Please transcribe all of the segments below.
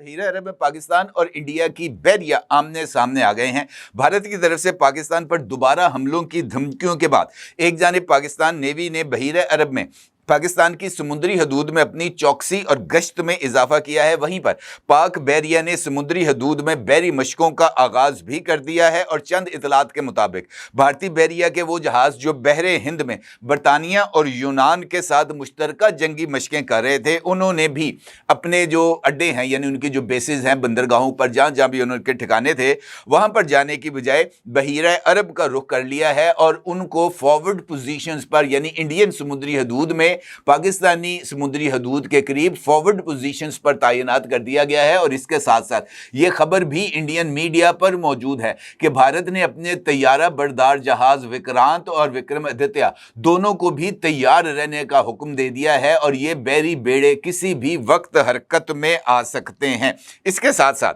बहीरा अरब में पाकिस्तान और इंडिया की बैरिया आमने सामने आ गए हैं। भारत की तरफ से पाकिस्तान पर दोबारा हमलों की धमकियों के बाद एक जानिब पाकिस्तान नेवी ने बहीरा अरब में पाकिस्तान की समुद्री हदूद में अपनी चौकसी और गश्त में इजाफा किया है। वहीं पर पाक बैरिया ने समुद्री हदूद में बैरी मशकों का आगाज भी कर दिया है और चंद इतलात के मुताबिक भारतीय बैरिया के वो जहाज जो बहरे हिंद में बरतानिया और यूनान के साथ मुश्तरका जंगी मशकें कर रहे थे, उन्होंने भी अपने जो अड्डे हैं यानी उनकी जो बेसिस हैं बंदरगाहों पर जहाँ भी उनके ठिकाने थे वहाँ पर जाने की बजाय बहीरा अरब का रुख कर लिया है और उनको फॉरवर्ड पोजीशंस पर यानी इंडियन समुद्री हदूद में पाकिस्तानी समुद्री हदूद के करीब फॉरवर्ड पोजीशंस पर तैनात कर दिया गया है। और इसके साथ साथ ये खबर भी इंडियन मीडिया पर मौजूद है कि भारत ने अपने तैयारा बरदार जहाज विक्रांत और विक्रमादित्य दोनों को भी तैयार रहने का हुक्म दे दिया है और ये बैरी बेड़े किसी भी वक्त हरकत में आ सकते हैं। इसके साथ साथ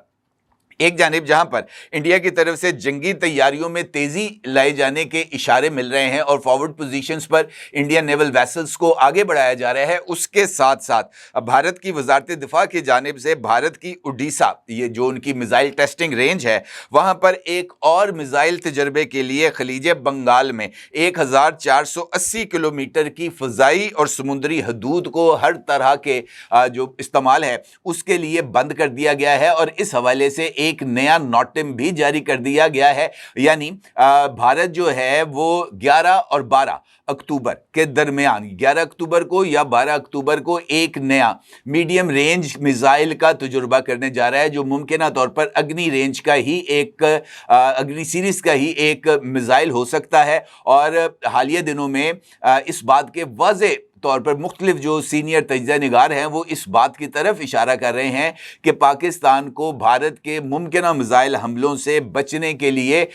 एक जानिब जहां पर इंडिया की तरफ से जंगी तैयारियों में तेजी लाए जाने के इशारे मिल रहे हैं और फॉरवर्ड पोजीशंस पर इंडियन नेवल वेसल्स को आगे बढ़ाया जा रहा है, उसके साथ साथ अब भारत की वजारत दिफा की जानिब से भारत की उड़ीसा ये जो उनकी मिसाइल टेस्टिंग रेंज है वहां पर एक और मिसाइल तजर्बे के लिए खलीज बंगाल में 1480 किलोमीटर की फ़ज़ाई और समुद्री हदूद को हर तरह के जो इस्तेमाल है उसके लिए बंद कर दिया गया है। और इस हवाले से एक नया नोटिम भी जारी कर दिया गया है, यानी भारत जो है वो 11 और 12 अक्टूबर के दरमियान 11 अक्टूबर को या 12 अक्टूबर को एक नया मीडियम रेंज मिसाइल का तजुर्बा करने जा रहा है जो मुमकिन तौर पर अग्नि रेंज का ही एक अग्नि सीरीज का ही एक मिसाइल हो सकता है। और हालिया दिनों में इस बात के वाज़े तौर पर मुख्तलिफ जो सीनियर तज्ज़िया निगार हैं वो इस बात की तरफ इशारा कर रहे हैं कि पाकिस्तान को भारत के मुमकिन मिसाइल हमलों से बचने के लिए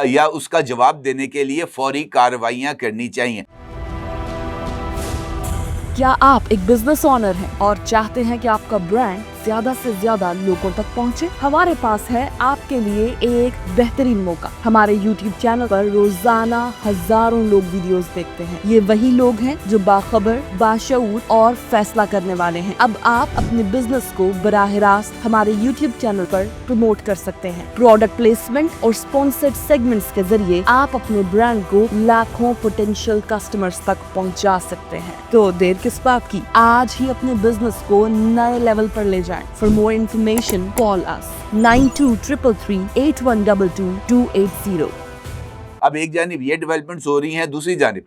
या उसका जवाब देने के लिए फौरी कार्रवाइयाँ करनी चाहिए। क्या आप एक बिजनेस ओनर हैं और चाहते हैं कि आपका ब्रांड ज्यादा से ज्यादा लोगों तक पहुंचे? हमारे पास है आपके लिए एक बेहतरीन मौका। हमारे YouTube चैनल पर रोजाना हजारों लोग वीडियोस देखते हैं। ये वही लोग हैं जो बाखबर, बाशऊर और फैसला करने वाले हैं। अब आप अपने बिजनेस को बराह रास्त हमारे YouTube चैनल पर प्रमोट कर सकते हैं। प्रोडक्ट प्लेसमेंट और स्पॉन्सर्ड सेगमेंट्स के जरिए आप अपने ब्रांड को लाखों पोटेंशियल कस्टमर्स तक पहुंचा सकते हैं। तो देर किस बात की, आज ही अपने बिजनेस को नए लेवल पर ले जाएं। For more information, call us 923338122280। अब एक जानिब ये डेवलपमेंट्स हो रही हैं, दूसरी जानिब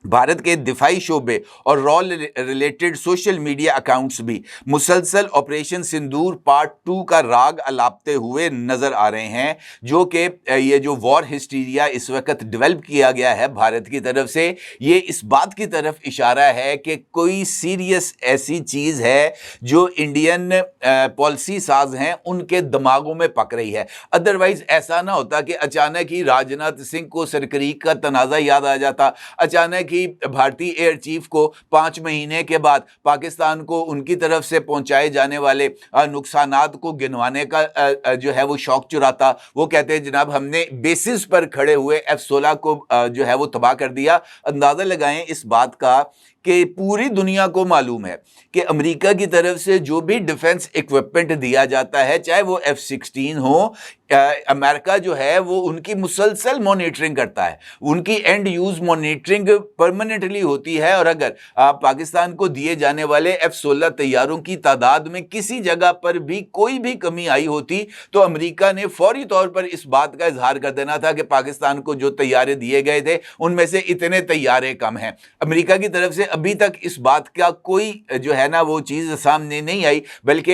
भारत के दिफाई शोबे और raw related social media accounts भी मुसलसल ऑपरेशन सिंदूर पार्ट 2 का राग अलापते हुए नजर आ रहे हैं, जो कि ये जो वॉर हिस्टीरिया इस वक्त डेवलप किया गया है भारत की तरफ से, ये इस बात की तरफ इशारा है कि कोई सीरियस ऐसी चीज़ है जो इंडियन पॉलिसी साज हैं उनके दिमागों में पक रही है। अदरवाइज ऐसा ना होता कि अचानक ही राजनाथ सिंह को सरकरीक का तनाज़ा याद आ जाता, अचानक ही भारतीय एयर चीफ को 5 महीने के बाद पाकिस्तान को उनकी तरफ से पहुंचाए जाने वाले नुकसानात को गिनवाने का जो है वो शौक चुराता। वो कहते हैं जनाब हमने बेसिस पर खड़े हुए F-16 को जो है वो तबाह कर दिया। अंदाज़ा लगाएं इस बात का कि पूरी दुनिया को मालूम है कि अमेरिका की तरफ से जो भी डिफेंस इक्विपमेंट दिया जाता है, चाहे वो F-16 हो, अमेरिका जो है वो उनकी मुसलसल मॉनिटरिंग करता है, उनकी एंड यूज मॉनिटरिंग परमानेंटली होती है। और अगर पाकिस्तान को दिए जाने वाले F-16 तैयारों की तादाद में किसी जगह पर भी कोई भी कमी आई होती तो अमेरिका ने फौरी तौर पर इस बात का इजहार कर देना था कि पाकिस्तान को जो तैयारे दिए गए थे उनमें से इतने तैयारे कम हैं। अमेरिका की तरफ से अभी तक इस बात का कोई जो है ना वो चीज़ सामने नहीं आई, बल्कि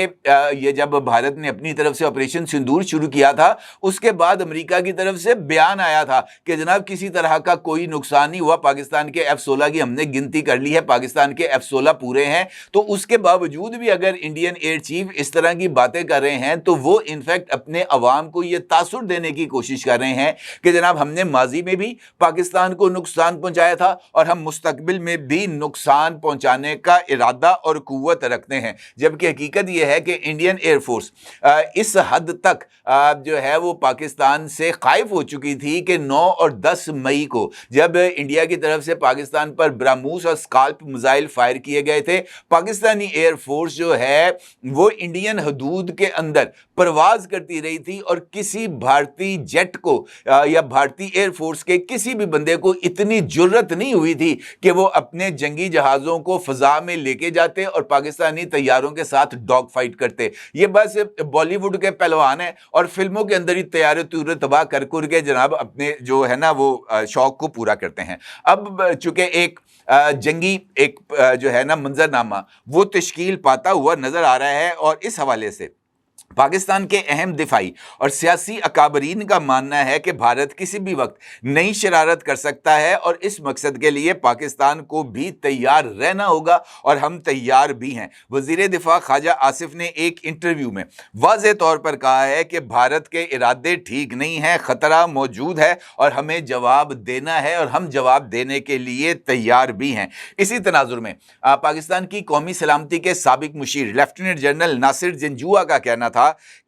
ये जब भारत ने अपनी तरफ से ऑपरेशन सिंदूर शुरू किया था उसके बाद अमेरिका की तरफ से बयान आया था कि जनाब किसी तरह का कोई नुकसान नहीं हुआ, पाकिस्तान के F-16 की हमने गिनती कर ली है, पाकिस्तान के F-16 पूरे हैं। तो उसके बावजूद भी अगर इंडियन एयर चीफ इस तरह की बातें कर रहे हैं तो वो इनफैक्ट अपने अवाम को ये तासुर देने की कोशिश कर रहे हैं कि जनाब हमने माजी में भी पाकिस्तान को नुकसान पहुंचाया था और हम मुस्तकबिल में भी नुकसान पहुंचाने का इरादा और कुव्वत रखते हैं। जबकि हकीकत यह है कि इंडियन एयरफोर्स इस हद तक जो जो है वो पाकिस्तान से खाइफ हो चुकी थी कि 9 और 10 मई को जब इंडिया की तरफ से पाकिस्तान पर ब्रह्मोस और स्काल्प मिसाइल फायर किए गए थे, पाकिस्तानी एयरफोर्स जो है वो इंडियन हदूद के अंदर परवाज करती रही थी और किसी भारतीय जेट को या भारतीय एयरफोर्स के किसी भी बंदे को इतनी जुर्रत नहीं हुई थी कि वो अपने जंगी जहाज़ों को फजा में लेके जाते और पाकिस्तानी तैयारों के साथ डॉग फाइट करते। ये बस बॉलीवुड के पहलवान हैं और फिल्मों के अंदर ही तैयारी तूरे तबाह कर के जनाब अपने जो है ना वो शौक को पूरा करते हैं। अब चूंकि एक जंगी एक जो है ना मंजरनामा वो तश्कील पाता हुआ नजर आ रहा है और इस हवाले से पाकिस्तान के अहम दिफाई और सियासी अकाबरीन का मानना है कि भारत किसी भी वक्त नई शरारत कर सकता है और इस मकसद के लिए पाकिस्तान को भी तैयार रहना होगा और हम तैयार भी हैं। वज़ीर दिफा ख्वाजा आसिफ ने एक इंटरव्यू में वाज़ेह तौर पर कहा है कि भारत के इरादे ठीक नहीं हैं, ख़तरा मौजूद है और हमें जवाब देना है और हम जवाब देने के लिए तैयार भी हैं। इसी तनाजुर में पाकिस्तान की कौमी सलामती के साबिक मुशीर लेफ्टिनेंट जनरल नासिर जंजुआ का कहना था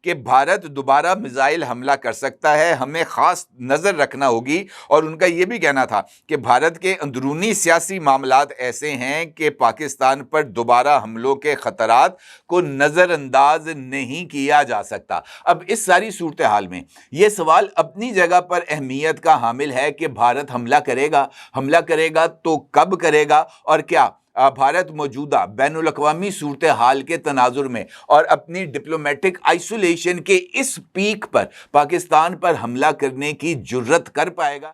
कि भारत दोबारा मिसाइल हमला कर सकता है, हमें खास नजर रखना होगी। और उनका यह भी कहना था कि भारत के अंदरूनी सियासी मामलात ऐसे हैं कि पाकिस्तान पर दोबारा हमलों के खतरात को नजरअंदाज नहीं किया जा सकता। अब इस सारी सूरत हाल में यह सवाल अपनी जगह पर अहमियत का हामिल है कि भारत हमला करेगा तो कब करेगा और क्या भारत मौजूदा बैनुल अक़वामी सूरत हाल के तनाजुर में और अपनी डिप्लोमेटिक आइसोलेशन के इस पीक पर पाकिस्तान पर हमला करने की जुर्रत कर पाएगा।